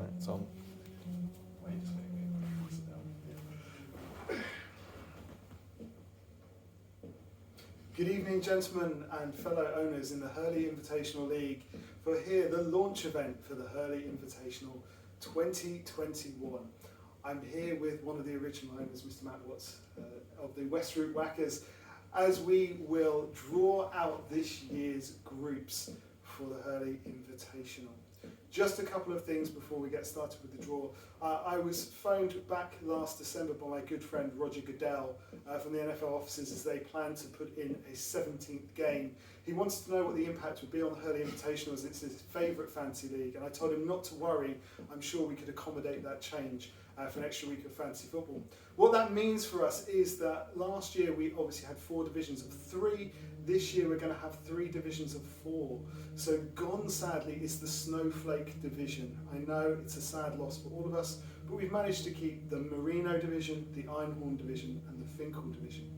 Right, it's on. Wait, just make me sit down. Good evening, gentlemen and fellow owners in the Hurley Invitational League, for here the launch event for the Hurley Invitational 2021. I'm here with one of the original owners, Mr. Matt Watts, of the West Route Whackers, as we will draw out this year's groups for the Hurley Invitational. Just a couple of things before we get started with the draw. I was phoned back last December by my good friend Roger Goodell from the NFL offices as they planned to put in a 17th game. He wanted to know what the impact would be on the Hurley Invitational as it's his favourite fantasy league, and I told him not to worry, I'm sure we could accommodate that change for an extra week of fantasy football. What that means for us is that last year we obviously had 4 divisions of 3. This year we're going to have 3 divisions of 4. So gone, sadly, is the Snowflake division. I know it's a sad loss for all of us, but we've managed to keep the Merino division, the Einhorn division, and the Finkel division.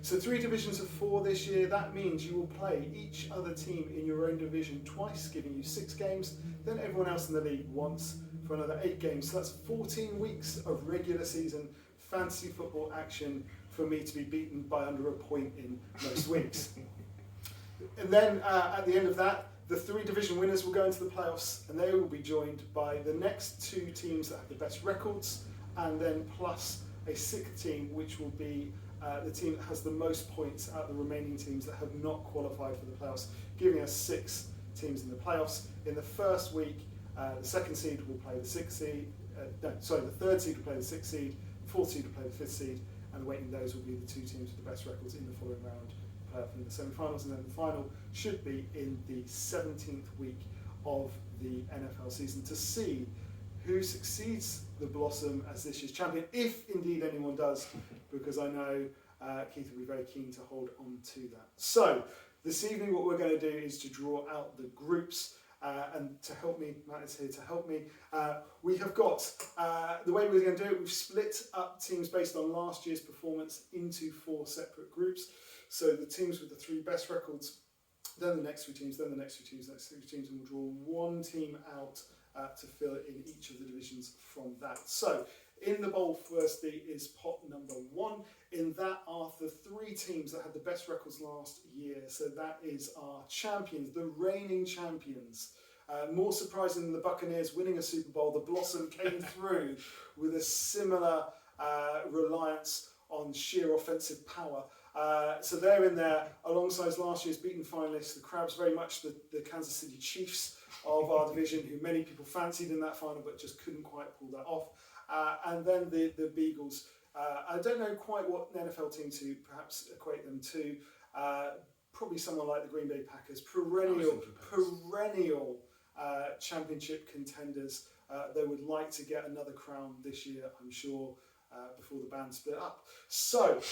So 3 divisions of 4 this year. That means you will play each other team in your own division twice, giving you 6 games, then everyone else in the league once for another 8 games. So that's 14 weeks of regular season fantasy football action for me to be beaten by under a point in most weeks. And then at the end of that, the 3 division winners will go into the playoffs, and they will be joined by the next 2 teams that have the best records, and then plus a 6th team, which will be the team that has the most points out of the remaining teams that have not qualified for the playoffs, giving us 6 teams in the playoffs. In the first week, the 2nd seed will play the 6th seed, the 3rd seed will play the 6th seed, the 4th seed will play the 5th seed, and weighting those will be the 2 teams with the best records in the following round. In the semi-finals, and then the final should be in the 17th week of the NFL season to see who succeeds the Blossom as this year's champion, if indeed anyone does, because I know Keith will be very keen to hold on to that. So this evening what we're going to do is to draw out the groups, and to help me, Matt is here to help me. We have got, the way we're going to do it, we've split up teams based on last year's performance into 4 separate groups. So the teams with the 3 best records, then the next 3 teams, then the next 3 teams, the next 3 teams, and we'll draw 1 team out to fill in each of the divisions from that. So in the bowl firstly is pot number 1. In that are the 3 teams that had the best records last year. So that is our champions, the reigning champions. More surprising than the Buccaneers winning a Super Bowl, the Blossom came through with a similar reliance on sheer offensive power. So they're in there alongside last year's beaten finalists, the Crabs, very much the Kansas City Chiefs of our division, who many people fancied in that final but just couldn't quite pull that off. And then the Beagles. I don't know quite what NFL team to perhaps equate them to. Probably someone like the Green Bay Packers, perennial championship contenders. They would like to get another crown this year, I'm sure. Before the band split up. So,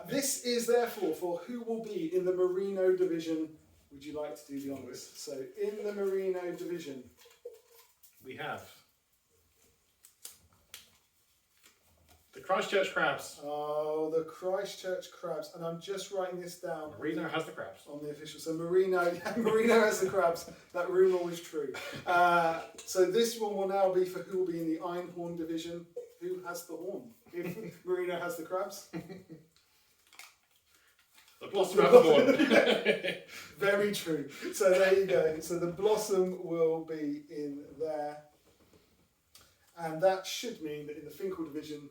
this is therefore for who will be in the Merino division. Would you like to do the honours? So, in the Merino division, We have the Christchurch Crabs. oh, the Christchurch Crabs, and I'm just writing this down. Merino has the Crabs. On the official, so Merino has the Crabs. That rumour was true. So this one will now be for who will be in the Einhorn division. Who has the horn? If Merino has the Crabs. The Blossom have the horn. Very true. So there you go. So the Blossom will be in there. And that should mean that in the Finkel division...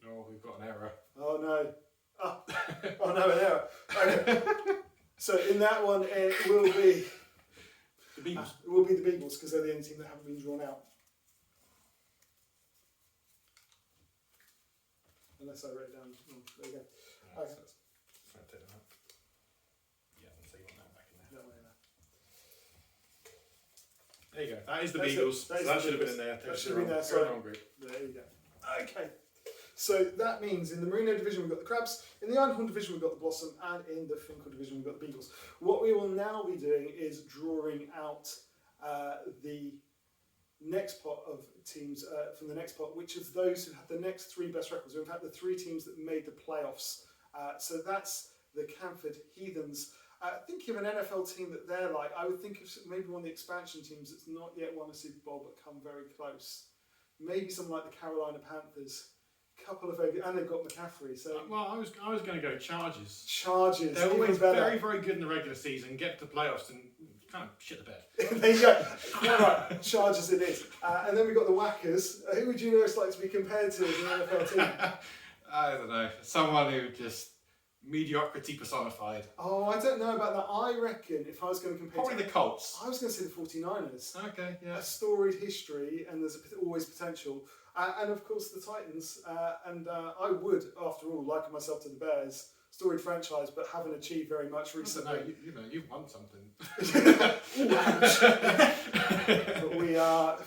Oh, we've got an error. Oh no. Oh no, an error. Okay. So in that one it will be... The Beagles. It will be the Beagles because they're the only team that haven't been drawn out. Unless I wrote it down. Oh, there you go. Okay. So take that out. Yeah, so you want that back in there. That way there. There you go. That is the That's it. Beagles. That is So that the should have been in Beagles. there. That should have been there, Go sorry. wrong group. There you go. Okay. So that means in the Merino division we've got the Crabs, in the Einhorn division we've got the Blossom, and in the Finkel division we've got the Beagles. What we will now be doing is drawing out the next pot of teams from the next pot, which is those who have the next 3 best records. In fact, the 3 teams that made the playoffs. So that's the Camford Heathens, Thinking of an NFL team that they're like, I would think of maybe one of the expansion teams that's not yet won a Super Bowl but come very close. Maybe something like the Carolina Panthers. Couple of very good, and they've got McCaffrey. So well, I was going to go Chargers. Chargers. They're always better. very, very good in the regular season. Get to the playoffs and kind of shit the bed. There you go. All right, Chargers it is. And then we've got the Whackers. Who would you most like to be compared to as an NFL team? I don't know. Someone who just mediocrity personified. Oh, I don't know about that. I reckon if I was going to compare... Probably the Colts. I was going to say the 49ers. Okay, yeah. A storied history, and there's always potential. And of course the Titans. I would, after all, liken myself to the Bears. Storied franchise, but haven't achieved very much recently. No, you've won something. But we are,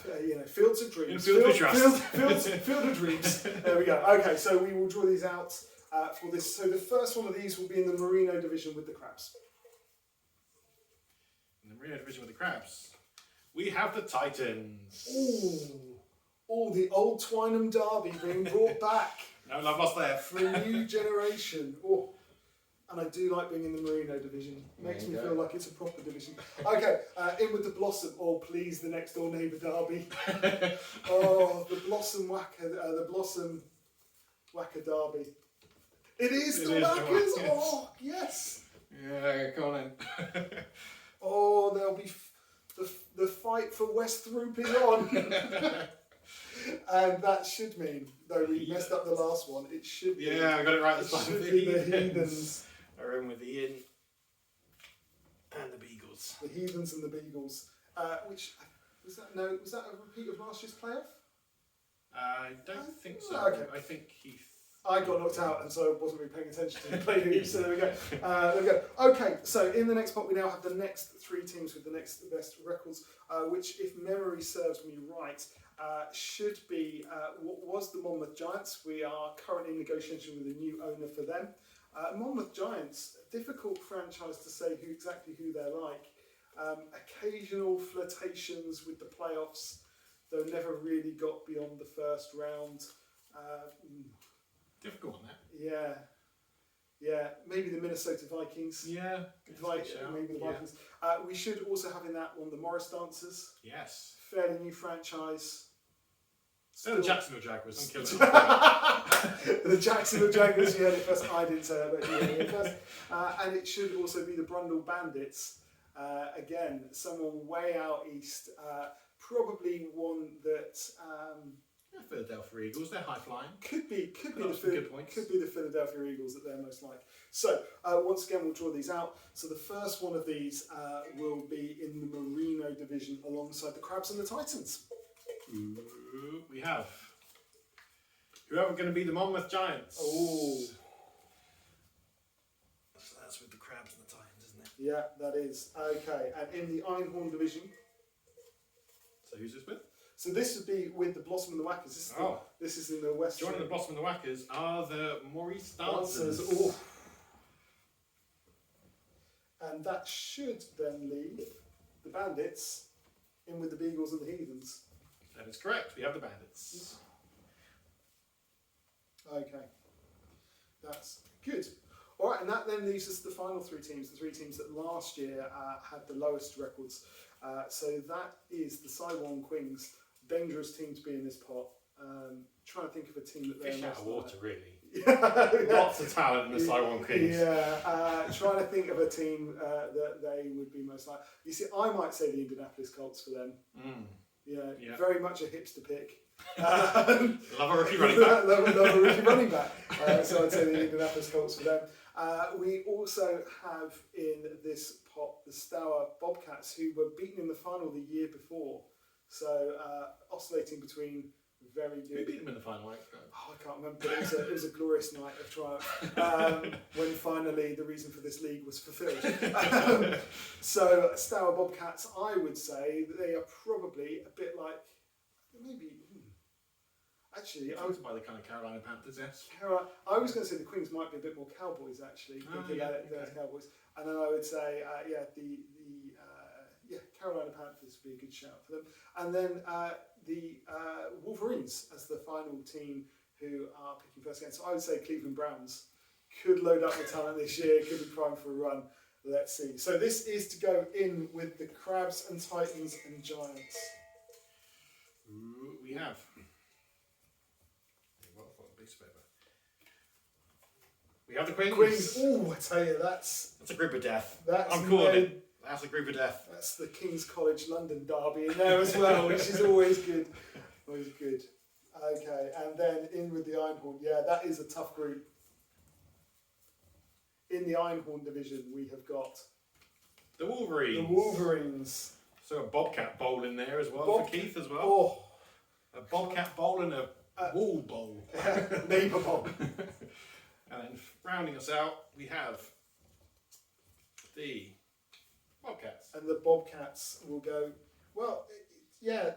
fields of dreams. In field of trust. Field of dreams. There we go. Okay, so we will draw these out for this. So the first one of these will be in the Merino division with the Crabs. In the Merino division with the Crabs, we have the Titans. Ooh, the old Twynham derby being brought back. No love lost there. For a new generation. Oh, and I do like being in the Merino division. Makes me feel like it's a proper division. Okay, in with the Blossom. Oh, please, the next door neighbour derby. Oh, the Blossom Whacker derby. It is the Whackers. Yes. Oh, yes. Yeah, go on in. Oh, there'll be the fight for West Throop is on. And that should mean, though we messed up the last one, it should be... Yeah, I got it right this time. Should be the Heathens. Are in with Ian and the Beagles. The Heathens and the Beagles. Which, was that a repeat of last year's playoff? I don't think so. Okay. I think Heath... I got knocked out and so I wasn't really paying attention to the play. So there we go. There we go. Okay, so in the next pot we now have the next three teams with the next best records, which, if memory serves me right, should be what was the Monmouth Giants. We are currently in negotiation with a new owner for them. Monmouth Giants, difficult franchise to say exactly who they're like. Occasional flirtations with the playoffs, though never really got beyond the first round. Difficult one, Yeah. Maybe the Minnesota Vikings. Yeah. Maybe the Vikings. We should also have in that one the Morris Dancers. Yes. Fairly new franchise. Still the Jacksonville Jaguars. I'm killing The Jacksonville Jaguars, you heard it first. I didn't say that, but you heard it first. And it should also be the Brundle Bandits. Again, someone way out east. Probably one that... Philadelphia Eagles, they're high flying. Could be the Philadelphia Eagles that they're most like. So once again, we'll draw these out. So the first one of these will be in the Merino division alongside the Crabs and the Titans. Ooh, we have whoever going to be the Monmouth Giants. Oh, so that's with the Crabs and the Titans, isn't it? Yeah, that is okay. And in the Einhorn division. So who's this with? So this would be with the Blossom and the Whackers. This is in the West. Joining the Blossom and the Whackers are the Maurice Dancers. Oh. And that should then leave the Bandits in with the Beagles and the Heathens. That is correct. We have the Bandits. Okay. That's good. All right, and that then leaves us the final three teams, the three teams that last year had the lowest records. So that is the Siwan Queens. Dangerous team to be in this pot. Trying to think of a team that they're fish out of water, really. Yeah. Lots of talent in the Siwan Queens. Yeah, trying to think of a team that they would be most like. You see, I might say the Indianapolis Colts for them. Yeah, very much a hipster pick. Love a rookie running back. love a rookie running back. So I'd say the Indianapolis Colts for them. We also have in this pot the Stour Bobcats, who were beaten in the final the year before. So oscillating between very good... Who beat them in the final? I can't remember, but it was a glorious night of triumph when finally the reason for this league was fulfilled. So Stour Bobcats, I would say that they are probably a bit like, maybe... Actually, I was by the kind of Carolina Panthers, yes. I was going to say the Queens might be a bit more Cowboys, actually. Cowboys. And then I would say, Carolina Panthers would be a good shout for them. And then the Wolverines as the final team who are picking first again. So I would say Cleveland Browns could load up the talent this year, could be primed for a run. Let's see. So this is to go in with the Crabs and Titans and Giants. Ooh, we have. We have the Queens. Queens. Oh, I tell you, that's a group of death. that's I'm calling made- it. That's a group of death. That's the King's College London derby in there as well, which is always good. Always good. Okay, and then in with the Einhorn. Yeah, that is a tough group. In the Einhorn division, we have got The Wolverines. the Wolverines. So a Bobcat Bowl in there as well Bob- for Keith as well. Oh, A Bobcat Bowl and a Wall Bowl. neighbour Bob. And then rounding us out, we have the Bobcats. And the Bobcats will go, well, yeah,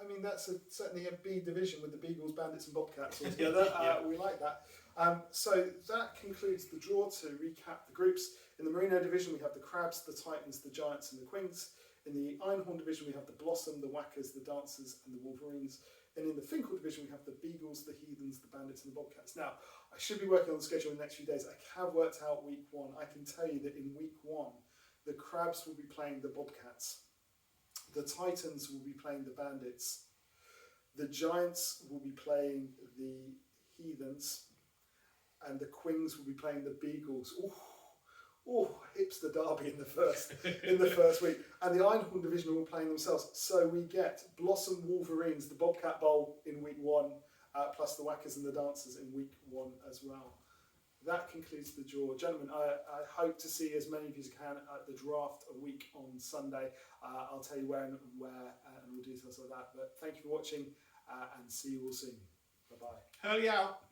I mean, that's certainly a B division with the Beagles, Bandits and Bobcats all together. Yeah. We like that. So that concludes the draw. To recap the groups, in the Merino division we have the Crabs, the Titans, the Giants and the Queens. In the Einhorn division we have the Blossom, the Whackers, the Dancers and the Wolverines. And in the Finkel division we have the Beagles, the Heathens, the Bandits and the Bobcats. Now, I should be working on the schedule in the next few days. I have worked out week 1. I can tell you that in week 1 the Crabs will be playing the Bobcats. The Titans will be playing the Bandits. The Giants will be playing the Heathens. And the Queens will be playing the Beagles. Oh, hipster derby in the first week. And the Einhorn division are all playing themselves. So we get Blossom Wolverines, the Bobcat Bowl in week 1, plus the Whackers and the Dancers in week 1 as well. That concludes the draw. Gentlemen, I hope to see as many of you as can at the draft a week on Sunday. I'll tell you where and all details of that. But thank you for watching and see you all soon. Bye-bye. Hurley out.